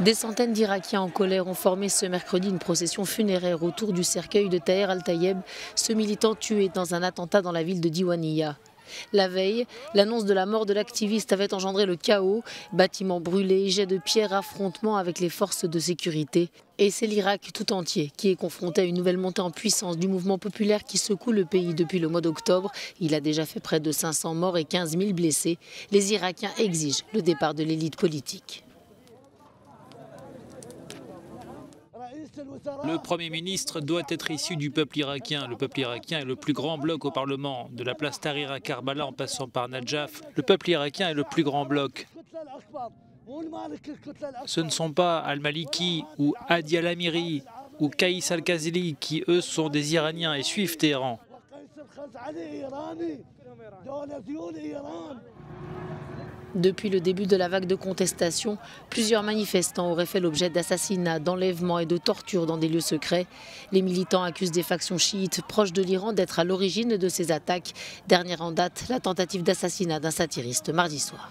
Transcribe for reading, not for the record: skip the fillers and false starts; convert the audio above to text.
Des centaines d'Irakiens en colère ont formé ce mercredi une procession funéraire autour du cercueil de Taher al-Tayeb, ce militant tué dans un attentat dans la ville de Diwaniyah. La veille, l'annonce de la mort de l'activiste avait engendré le chaos, bâtiments brûlés, jets de pierre, affrontements avec les forces de sécurité. Et c'est l'Irak tout entier qui est confronté à une nouvelle montée en puissance du mouvement populaire qui secoue le pays depuis le mois d'octobre. Il a déjà fait près de 500 morts et 15 000 blessés. Les Irakiens exigent le départ de l'élite politique. Le Premier ministre doit être issu du peuple irakien. Le peuple irakien est le plus grand bloc au Parlement. De la place Tahrir à Karbala en passant par Najaf, le peuple irakien est le plus grand bloc. Ce ne sont pas Al-Maliki ou Hadi Al-Amiri ou Kaïs Al-Khazili qui, eux, sont des Iraniens et suivent Téhéran. Depuis le début de la vague de contestation, plusieurs manifestants auraient fait l'objet d'assassinats, d'enlèvements et de tortures dans des lieux secrets. Les militants accusent des factions chiites proches de l'Iran d'être à l'origine de ces attaques. Dernière en date, la tentative d'assassinat d'un satiriste mardi soir.